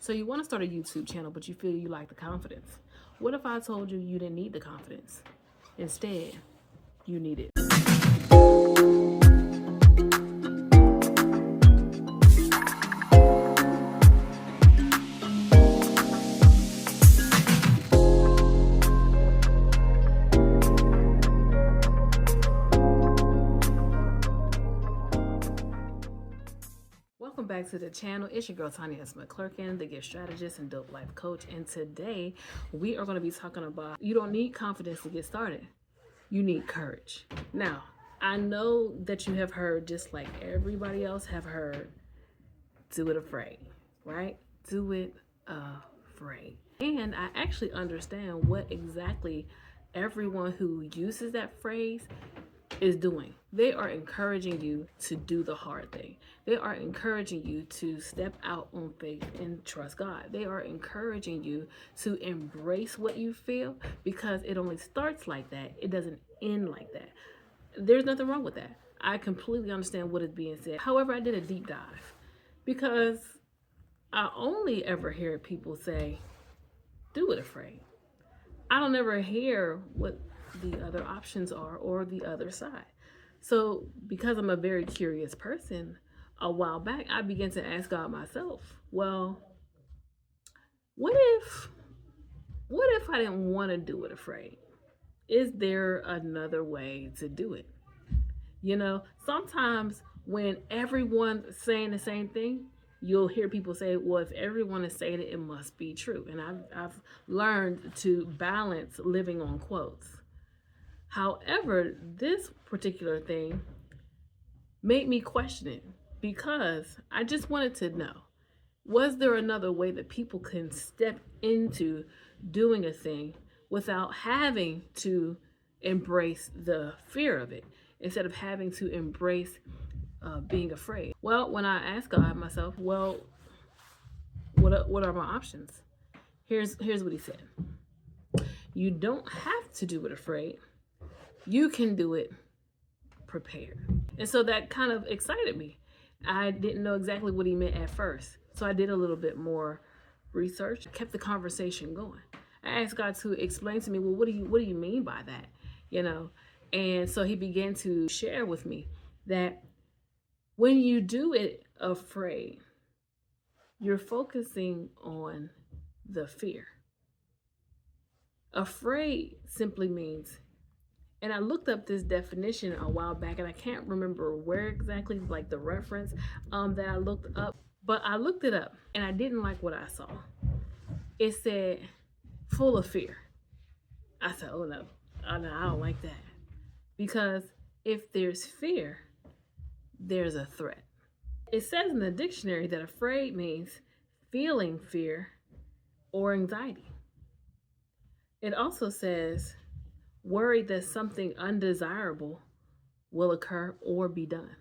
So you want to start a YouTube channel, but you feel you lack the confidence. What if I told you you didn't need the confidence? Instead, you need it. Welcome back to the channel. It's your girl Tanya McClurkin, the gift strategist and dope life coach. And today we are going to be talking about you don't need confidence to get started. You need courage. Now, I know that you have heard, just like everybody else have heard, do it afraid, right? Do it afraid. And I actually understand what exactly everyone who uses that phrase is doing. They are encouraging you to do the hard thing. They are encouraging you to step out on faith and trust God. They are encouraging you to embrace what you feel, because it only starts like that. It doesn't end like that. There's nothing wrong with that. I completely understand what is being said. However, I did a deep dive because I only ever hear people say, do it afraid. I don't ever hear what the other options are or the other side. So because I'm a very curious person, a while back I began to ask God myself, well, what if I didn't want to do it afraid? Is there another way to do it? You know, sometimes when everyone's saying the same thing, you'll hear people say, well, if everyone is saying it, it must be true. And I've learned to balance living on quotes. However, this particular thing made me question it, because I just wanted to know, was there another way that people can step into doing a thing without having to embrace the fear of it, instead of having to embrace being afraid? Well, when I asked God myself, well, what are my options? Here's what he said. You don't have to do it afraid. You can do it prepared. And so that kind of excited me. I didn't know exactly what he meant at first, so I did a little bit more research, kept the conversation going. I asked God to explain to me, well, what do you mean by that? You know, and so he began to share with me that when you do it afraid, you're focusing on the fear. Afraid simply means, and I looked up this definition a while back, and I can't remember where exactly, like the reference that I looked up, but I looked it up and I didn't like what I saw. It said full of fear. I said, oh no, I don't like that. Because if there's fear, there's a threat. It says in the dictionary that afraid means feeling fear or anxiety. It also says worried that something undesirable will occur or be done.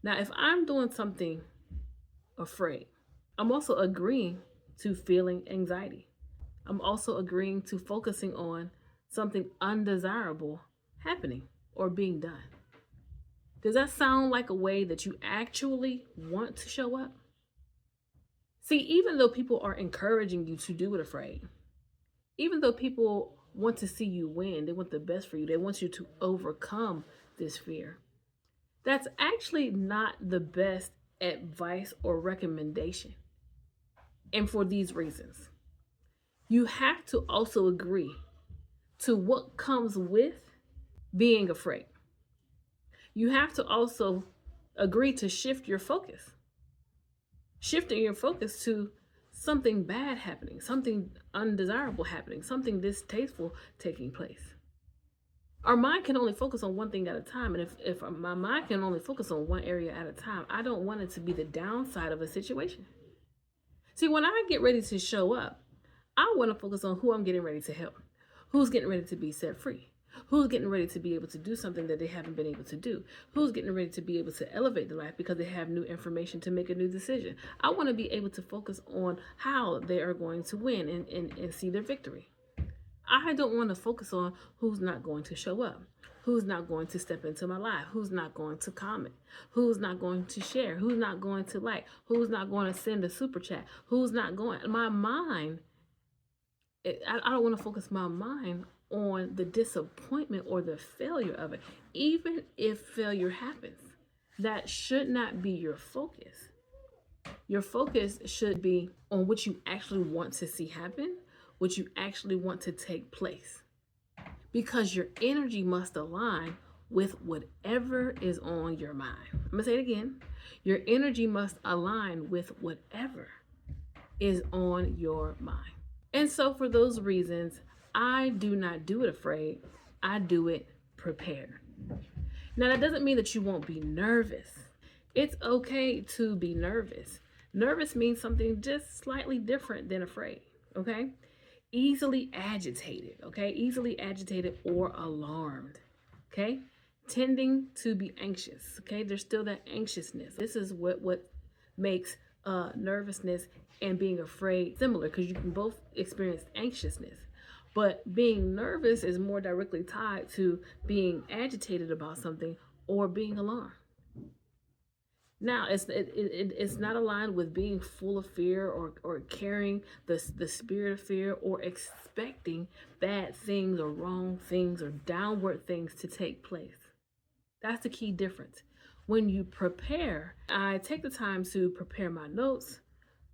Now, if I'm doing something afraid, I'm also agreeing to feeling anxiety. I'm also agreeing to focusing on something undesirable happening or being done. Does that sound like a way that you actually want to show up? See, even though people are encouraging you to do it afraid, even though people want to see you win, they want the best for you, they want you to overcome this fear, that's actually not the best advice or recommendation. And for these reasons, you have to also agree to what comes with being afraid. You have to also agree to shift your focus. Shifting your focus to something bad happening, something undesirable happening, something distasteful taking place. Our mind can only focus on one thing at a time. And if my mind can only focus on one area at a time, I don't want it to be the downside of a situation. See, when I get ready to show up, I want to focus on who I'm getting ready to help, who's getting ready to be set free, who's getting ready to be able to do something that they haven't been able to do, who's getting ready to be able to elevate their life because they have new information to make a new decision. I want to be able to focus on how they are going to win and see their victory. I don't want to focus on who's not going to show up, who's not going to step into my life, who's not going to comment, who's not going to share, who's not going to like, who's not going to send a super chat, who's not going. My mind, I don't want to focus my mind on the disappointment or the failure of it. Even if failure happens, that should not be your focus. Your focus should be on what you actually want to see happen, what you actually want to take place. Because your energy must align with whatever is on your mind. I'm gonna say it again. Your energy must align with whatever is on your mind. And so for those reasons, I do not do it afraid. I do it prepared. Now, that doesn't mean that you won't be nervous. It's okay to be nervous. Nervous means something just slightly different than afraid, okay? Easily agitated, okay? Easily agitated or alarmed, okay? Tending to be anxious, okay? There's still that anxiousness. This is what makes nervousness and being afraid similar, because you can both experience anxiousness. But being nervous is more directly tied to being agitated about something or being alarmed. Now, it's not aligned with being full of fear or carrying the spirit of fear or expecting bad things or wrong things or downward things to take place. That's the key difference. When you prepare, I take the time to prepare my notes,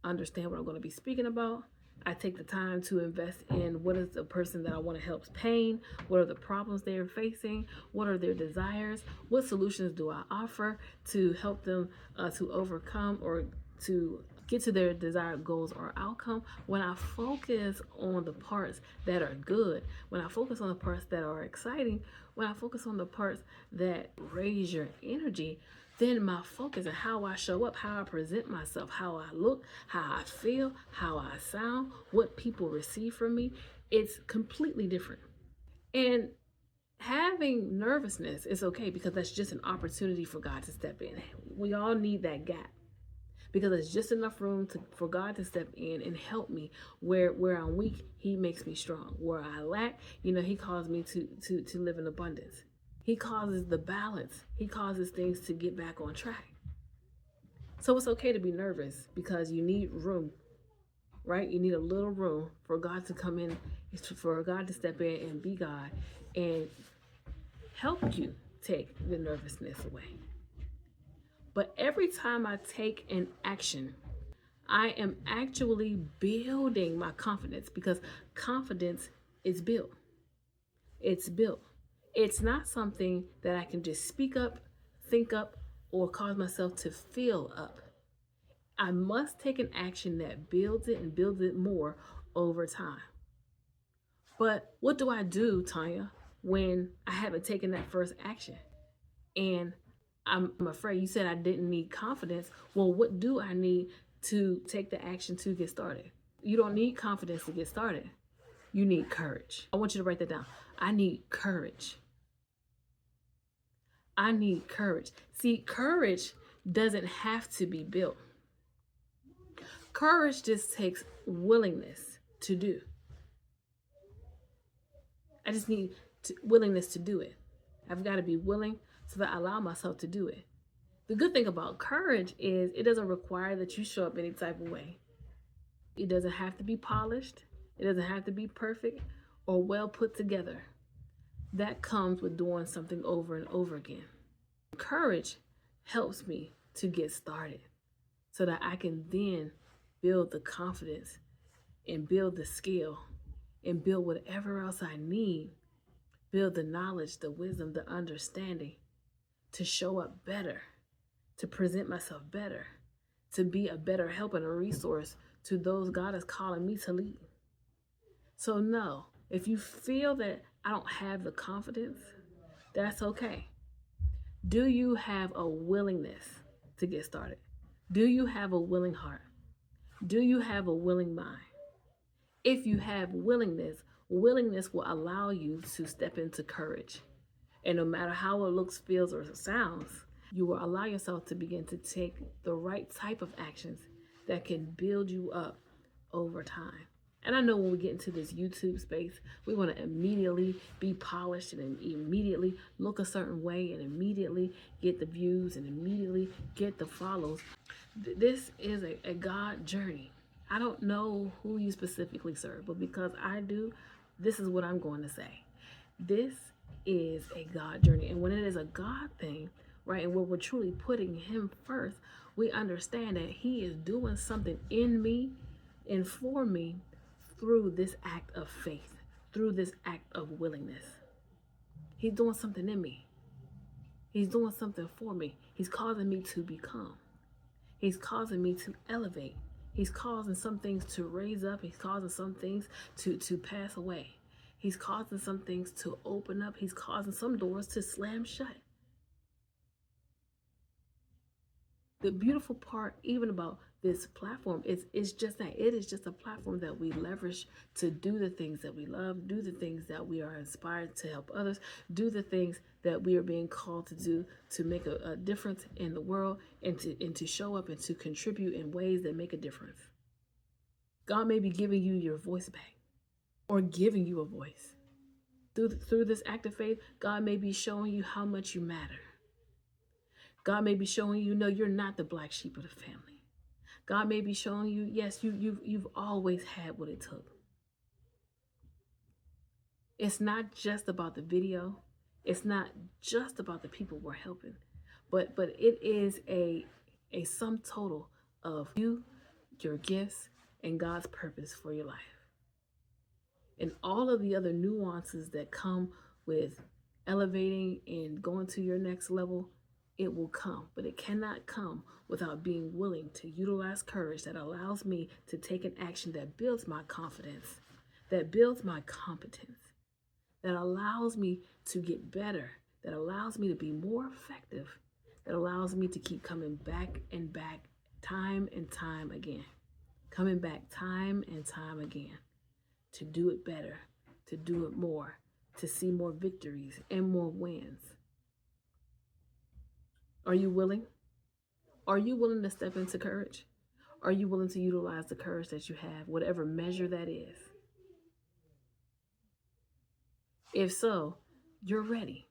understand what I'm going to be speaking about. I take the time to invest in what is the person that I want to help's pain, what are the problems they are facing, what are their desires, what solutions do I offer to help them to overcome or to get to their desired goals or outcome. When I focus on the parts that are good, when I focus on the parts that are exciting, when I focus on the parts that raise your energy, then my focus on how I show up, how I present myself, how I look, how I feel, how I sound, what people receive from me, it's completely different. And having nervousness is okay, because that's just an opportunity for God to step in. We all need that gap, because it's just enough room for God to step in and help me. Where I'm weak, He makes me strong. Where I lack, He calls me to live in abundance. He causes the balance. He causes things to get back on track. So it's okay to be nervous, because you need room, right? You need a little room for God to come in, for God to step in and be God and help you take the nervousness away. But every time I take an action, I am actually building my confidence, because confidence is built. It's built. It's not something that I can just speak up, think up, or cause myself to feel up. I must take an action that builds it and builds it more over time. But what do I do, Tanya, when I haven't taken that first action? And I'm afraid. You said I didn't need confidence. Well, what do I need to take the action to get started? You don't need confidence to get started. You need courage. I want you to write that down. I need courage. I need courage. See, courage doesn't have to be built. Courage just takes willingness to do. I just need willingness to do it. I've got to be willing so that I allow myself to do it. The good thing about courage is it doesn't require that you show up any type of way. It doesn't have to be polished. It doesn't have to be perfect or well put together. That comes with doing something over and over again. Courage helps me to get started so that I can then build the confidence and build the skill and build whatever else I need, build the knowledge, the wisdom, the understanding to show up better, to present myself better, to be a better help and a resource to those God is calling me to lead. So no, if you feel that I don't have the confidence, that's okay. Do you have a willingness to get started? Do you have a willing heart? Do you have a willing mind? If you have willingness will allow you to step into courage. And no matter how it looks, feels, or sounds, you will allow yourself to begin to take the right type of actions that can build you up over time. And I know when we get into this YouTube space, we want to immediately be polished and immediately look a certain way and immediately get the views and immediately get the follows. This is a God journey. I don't know who you specifically serve, but because I do, this is what I'm going to say. This is a God journey. And when it is a God thing, right, and where we're truly putting him first, we understand that he is doing something in me and for me through this act of faith, through this act of willingness. He's doing something in me. He's doing something for me. He's causing me to become. He's causing me to elevate. He's causing some things to raise up. He's causing some things to pass away. He's causing some things to open up. He's causing some doors to slam shut. The beautiful part even about this platform is just that it is just a platform that we leverage to do the things that we love, do the things that we are inspired to help others, do the things that we are being called to do to make a difference in the world and to show up and to contribute in ways that make a difference. God may be giving you your voice back or giving you a voice. Through this act of faith, God may be showing you how much you matter. God may be showing you, no, you're not the black sheep of the family. God may be showing you, yes, you've always had what it took. It's not just about the video. It's not just about the people we're helping, but it is a sum total of you, your gifts, and God's purpose for your life. And all of the other nuances that come with elevating and going to your next level, it will come, but it cannot come without being willing to utilize courage that allows me to take an action that builds my confidence, that builds my competence, that allows me to get better, that allows me to be more effective, that allows me to keep coming back and back time and time again, coming back time and time again to do it better, to do it more, to see more victories and more wins. Are you willing? Are you willing to step into courage? Are you willing to utilize the courage that you have, whatever measure that is? If so, you're ready.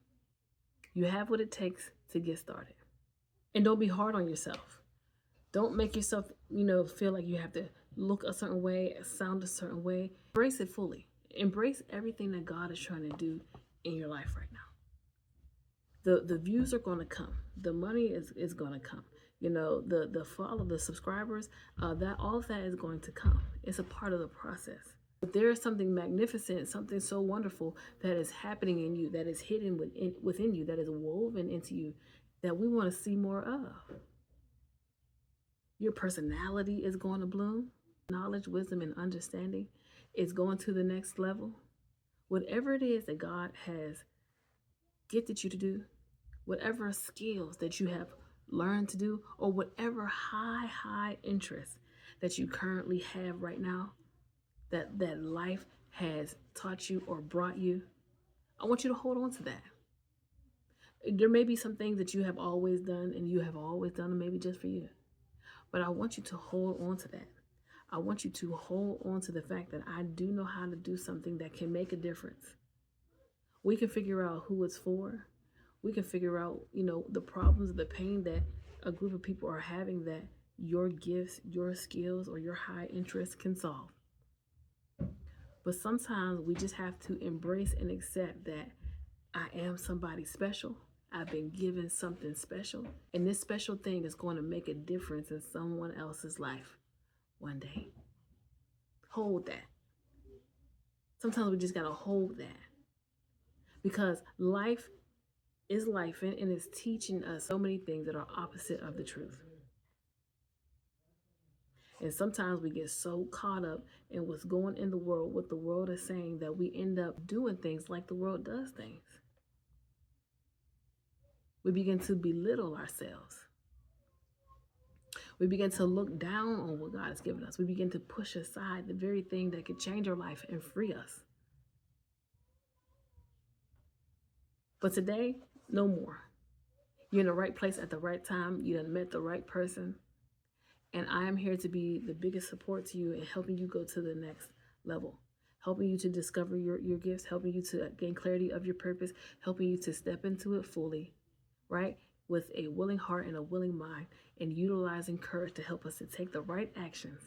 You have what it takes to get started. And don't be hard on yourself. Don't make yourself, feel like you have to look a certain way, sound a certain way. Embrace it fully. Embrace everything that God is trying to do in your life right now. The views are going to come. The money is going to come. The follow, the subscribers, that all of that is going to come. It's a part of the process. But there is something magnificent, something so wonderful that is happening in you, that is hidden within you, that is woven into you, that we want to see more of. Your personality is going to bloom. Knowledge, wisdom, and understanding is going to the next level. Whatever it is that God has gifted you to do, whatever skills that you have learned to do, or whatever high interest that you currently have right now, that life has taught you or brought you, I want you to hold on to that. There may be some things that you have always done and you have always done them maybe just for you, but I want you to hold on to that. I want you to hold on to the fact that I do know how to do something that can make a difference. We can figure out who it's for. We can figure out, the problems, the pain that a group of people are having that your gifts, your skills, or your high interests can solve. But sometimes we just have to embrace and accept that I am somebody special. I've been given something special, and this special thing is going to make a difference in someone else's life one day. Hold that. Sometimes we just got to hold that, because life is life, and it's teaching us so many things that are opposite of the truth. And sometimes we get so caught up in what's going in the world, what the world is saying, that we end up doing things like the world does things. We begin to belittle ourselves. We begin to look down on what God has given us. We begin to push aside the very thing that could change our life and free us. But today, no more. You're in the right place at the right time. You done met the right person. And I am here to be the biggest support to you in helping you go to the next level, helping you to discover your gifts, helping you to gain clarity of your purpose, helping you to step into it fully, right? With a willing heart and a willing mind, and utilizing courage to help us to take the right actions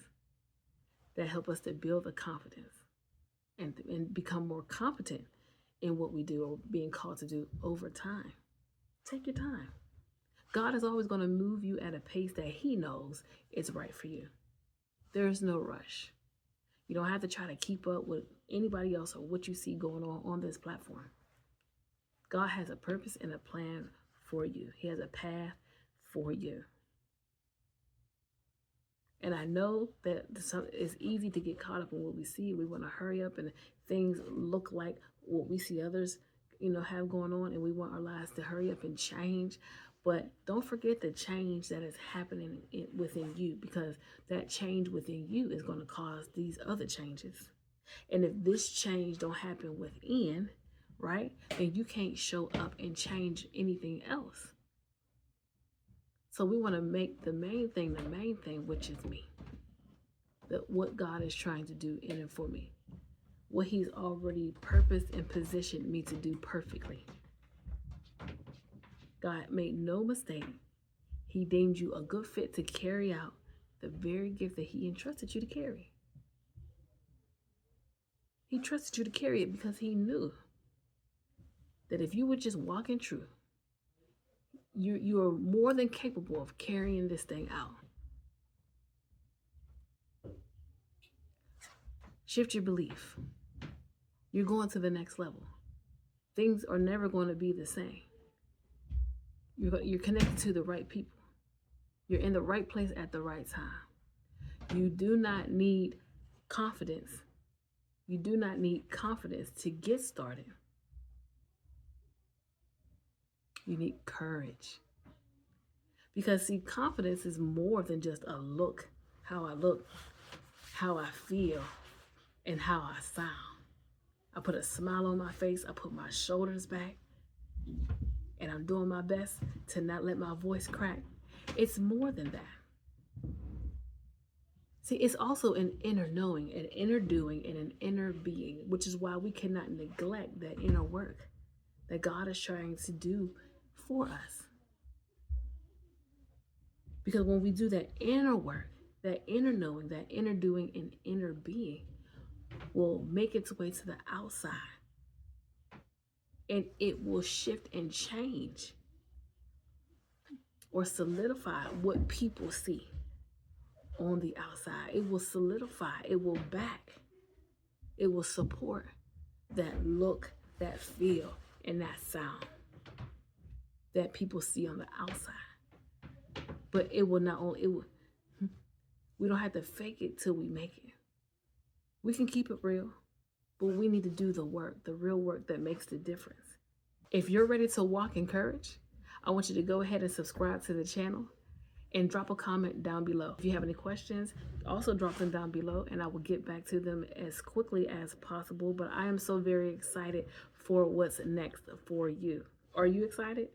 that help us to build the confidence and become more competent in what we do or being called to do over time. Take your time. God is always going to move you at a pace that he knows is right for you. There's no rush. You don't have to try to keep up with anybody else or what you see going on this platform. God has a purpose and a plan for you. He has a path for you. And I know that it's easy to get caught up in what we see. We want to hurry up and things look like what we see others, have going on, and we want our lives to hurry up and change. But don't forget the change that is happening within you, because that change within you is going to cause these other changes. And if this change don't happen within, right, then you can't show up and change anything else. So we want to make the main thing, which is me. What God is trying to do in and for me. What he's already purposed and positioned me to do perfectly. God made no mistake. He deemed you a good fit to carry out the very gift that he entrusted you to carry. He trusted you to carry it because he knew that if you would just walk in truth, you are more than capable of carrying this thing out. Shift your belief. You're going to the next level. Things are never going to be the same. You're connected to the right people. You're in the right place at the right time. You do not need confidence. You do not need confidence to get started. You need courage. Because see, confidence is more than just a look, how I feel, and how I sound. I put a smile on my face, I put my shoulders back, and I'm doing my best to not let my voice crack. It's more than that. See, it's also an inner knowing, an inner doing, and an inner being, which is why we cannot neglect that inner work that God is trying to do for us. Because when we do that inner work, that inner knowing, that inner doing, and inner being will make its way to the outside. And it will shift and change or solidify what people see on the outside. It will solidify, it will back, it will support that look, that feel, and that sound that people see on the outside. But it will not only, we don't have to fake it till we make it. We can keep it real, but we need to do the work, the real work that makes the difference. If you're ready to walk in courage, I want you to go ahead and subscribe to the channel and drop a comment down below. If you have any questions, also drop them down below and I will get back to them as quickly as possible. But I am so very excited for what's next for you. Are you excited?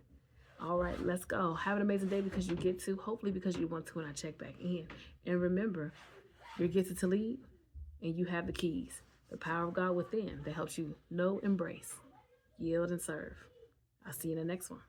All right, let's go. Have an amazing day because you get to, hopefully because you want to when I check back in. And remember, you're gifted to lead and you have the keys, the power of God within that helps you know, embrace, yield, and serve. I'll see you in the next one.